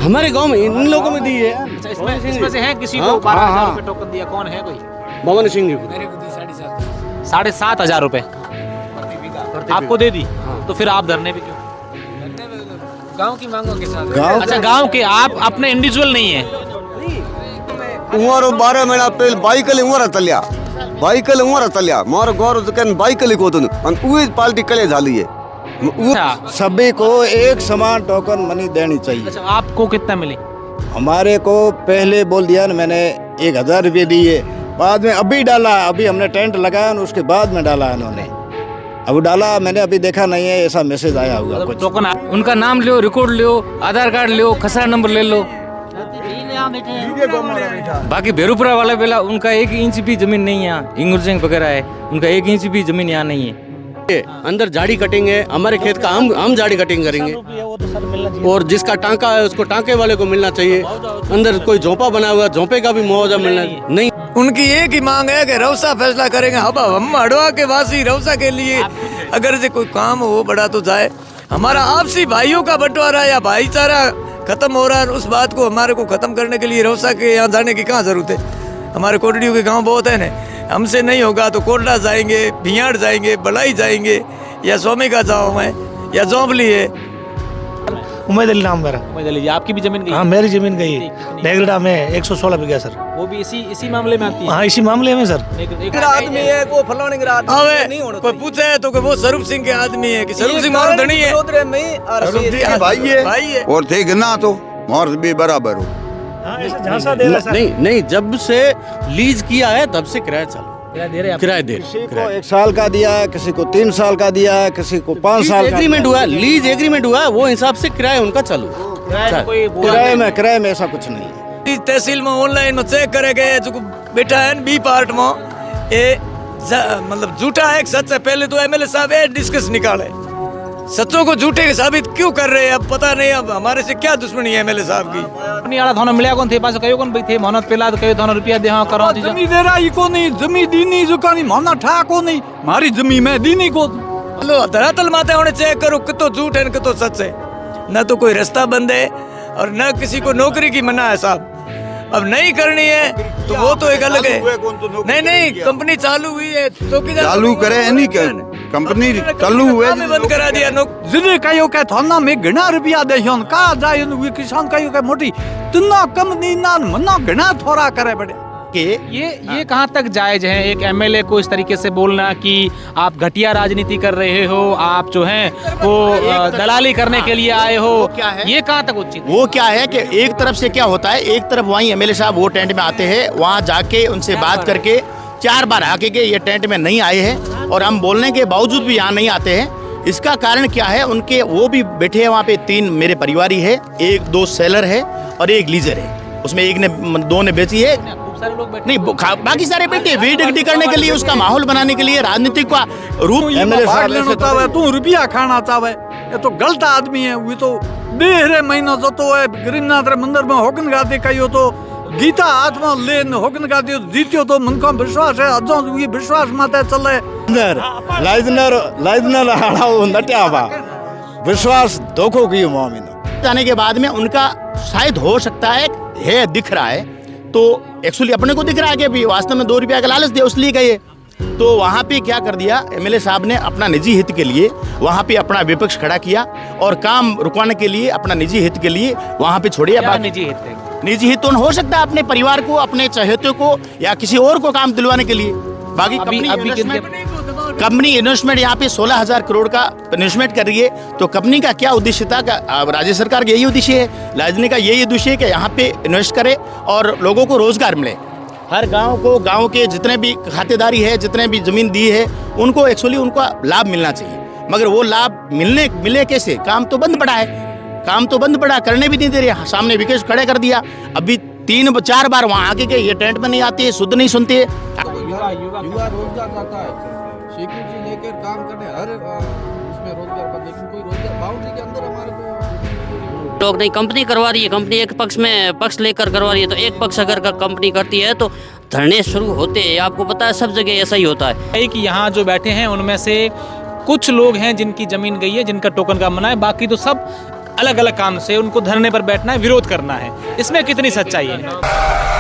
हमारे गांव में इन लोगों में दी है। अच्छा, इसमें से है किसी को 12,000 रुपए टोकन दिया, कौन है कोई? भवन सिंह जी को। 7,500 रुपए आपको दे दी, तो फिर आप धरने पे क्यों? गांव की मांगों के साथ। अच्छा, गांव के आप अपने इंडिविजुअल नहीं है? उमर 12 महीना पहले बाइकल उमर तल्या मोर गौर दुकान बाइकल को उही पार्टी कले झाली है। अच्छा, सभी को एक समान टोकन मनी देनी चाहिए। अच्छा, आपको कितना मिली? हमारे को पहले बोल दिया ना, मैंने 1,000 रुपये दिए, बाद में अभी डाला, अभी हमने टेंट लगाया ना उसके बाद में डाला इन्होंने। अब डाला मैंने, अभी देखा नहीं है, ऐसा मैसेज आया हुआ कुछ। टोकन उनका नाम लो, रिकॉर्ड लो, आधार कार्ड लो, खसरा नंबर ले लो। बाकी भेरूपुरा वाला बेला उनका 1 इंच भी जमीन नहीं है, यहाँ इंगुर सिंह वगैरह है, उनका 1 इंच भी जमीन यहाँ नहीं है। अंदर झाड़ी कटेंगे, हमारे खेत का हम झाड़ी कटिंग करेंगे, और जिसका टांका है उसको टांके वाले को मिलना चाहिए। अंदर कोई झोंपा बना हुआ, झोंपे का भी मुआवजा मिलना नहीं। उनकी एक ही मांग है कि रौसा फैसला करेंगे। अब हम हड़वा के वासी रौसा के लिए अगर से कोई काम हो बड़ा तो जाए। हमारा आपसी भाइयों का बंटवारा या भाईचारा खत्म हो रहा है, उस बात को हमारे को खत्म करने के लिए रौसा के यहाँ जाने की कहाँ जरूरत है। हमारे कोटड़ियों के गांव बहुत है ना, हमसे नहीं होगा तो कोटला जाएंगे, भियाड़ जाएंगे, बलाई जाएंगे, या स्वामी का गाँव है या जोंबली है। उमैद अली नाम मेरा। उम्मीद है आपकी भी जमीन गई? हाँ, मेरी जमीन गई डेगड़ा में 116 बीघा सर। वो भी इसी मामले में आती है? हाँ, इसी मामले में सर। एक आदमी है वो फलाने के आदमी कोई पूछे तो वो स्वरूप सिंह के आदमी है कि स्वरूप सिंह मारो धनी है, भाई है और थे गना तो मोर भी बराबर हो। नहीं, जब से लीज किया है तब से किराया चालू, किराया दे। किसी को 1 साल का दिया है, किसी को 3 साल का दिया है, किसी को 5 साल का एग्रीमेंट हुआ है, लीज एग्रीमेंट हुआ है, वो हिसाब से किराया उनका चालू। किराए में ऐसा कुछ नहीं है। तहसील में ऑनलाइन में चेक करे गए जो बैठा है बी पार्ट में ये मतलब झूठा है सच है। पहले तो एमएलए साहब ये डिस्कस निकाले सच्चों को झूठे साबित क्यों कर रहे हैं, अब पता नहीं अब हमारे से क्या दुश्मनी है एमएलए साहब की। अपनी आला थाना मिलिया कौन थे पास कयो कौन भाई थे मोहनत पेला तो कयो थाना रुपया दे हां करो जमी दे रहा को नहीं, जमी दी नहीं जो कानी माना ठा को नहीं, मारी जमी में दी नहीं को। लो धरातल माते होने चेक करो कितो झूठ है कितो सच है। न तो कोई रास्ता बंद है और न किसी को नौकरी की मना है साहब। अब नहीं करनी है तो वो तो एक अलग है। नहीं कंपनी चालू हुई है, चौकीदार चालू करे नहीं क्या कंपनी चालू हुए बंद करा दिया। जिने कयो के थाना में घना रुपया दे हन का जाय वे किसान कयो के मोटी तना कंपनी ना मना घना थोड़ा करे बड़े के ये कहाँ तक जायज है एक एमएलए को इस तरीके से बोलना कि आप घटिया राजनीति कर रहे हो, आप जो हैं वो दलाली करने के लिए आए हो, ये कहाँ तक उचित? वो क्या है कि एक तरफ से क्या होता है, एक तरफ वहीं एमएलए साहब वो टेंट में आते हैं, वहाँ जाके उनसे बात करके 4 बार आके के ये टेंट में नहीं आए हैं और हम बोलने के बावजूद भी यहाँ नहीं आते हैं। इसका कारण क्या है, उनके वो भी बैठे हैं वहाँ पे 3 मेरे परिवारी है, 1-2 सेलर है और 1 लीजर है, उसमें 2 ने बेची है। नहीं बाकी सारे बैठे वीडियो करने के लिए, उसका माहौल बनाने के लिए, राजनीतिक का रूप तू रुपया खाना चाहे ये तो गलत आदमी है। वो तो बेहरे महीना जतो है गरीबनाथ रे मंदिर में होगन गाते कहियो तो गीता हाथ में ले होगन गाते जीत्यो तो मन का विश्वास है अजो ये विश्वास माते चले अंदर लाइजनर हाड़ाओ नट्यावा विश्वास धोखो की मोमिन जाने के बाद में उनका शायद हो सकता है दिख रहा है तो एक्चुअली अपने को दिख रहा है कि भी वास्तव में 2 रुपया का लालच दिया उसलिए गए। तो वहाँ पे क्या कर दिया एमएलए साहब ने, अपना निजी हित के लिए वहाँ पे अपना विपक्ष खड़ा किया और काम रुकवाने के लिए अपना निजी हित के लिए वहाँ पे छोड़िए। निजी हित तो हो सकता है अपने परिवार को, अपने चहेतों को या किसी और को काम दिलवाने के लिए। बाकी कंपनी इन्वेस्टमेंट यहाँ पे 16,000 करोड़ का इन्वेस्टमेंट कर रही है, तो कंपनी का क्या उद्देश्य था? राज्य सरकार का यही उद्देश्य है, राजधानी का यही उद्देश्य है कि यहाँ पे इन्वेस्ट करे और लोगों को रोजगार मिले। हर गांव के जितने भी खातेदारी है, जितने भी जमीन दी है, उनको एक्चुअली उनका लाभ मिलना चाहिए, मगर वो लाभ मिले कैसे? काम तो बंद पड़ा, करने भी नहीं दे रहे, सामने विकेट खड़े कर दिया। अभी 3-4 बार वहाँ आके के ये टेंट में नहीं आते, शुद्ध नहीं सुनते। युवा रोजगार चाहता है, सिक्योरिटी लेकर काम करने हर उसमें रोजगार पर, लेकिन कोई रोजगार बाउंड्री के अंदर हमारे को लोग नहीं। कंपनी करवा रही है, कंपनी एक पक्ष लेकर करवा रही है, तो एक पक्ष अगर कंपनी करती है तो धरने शुरू होते हैं। आपको पता है सब जगह ऐसा ही होता है कि यहाँ जो बैठे हैं उनमें से कुछ लोग हैं जिनकी जमीन गई है, जिनका टोकन का मना है, बाकी तो सब अलग अलग काम से उनको धरने पर बैठना है, विरोध करना है, इसमें कितनी सच्चाई है?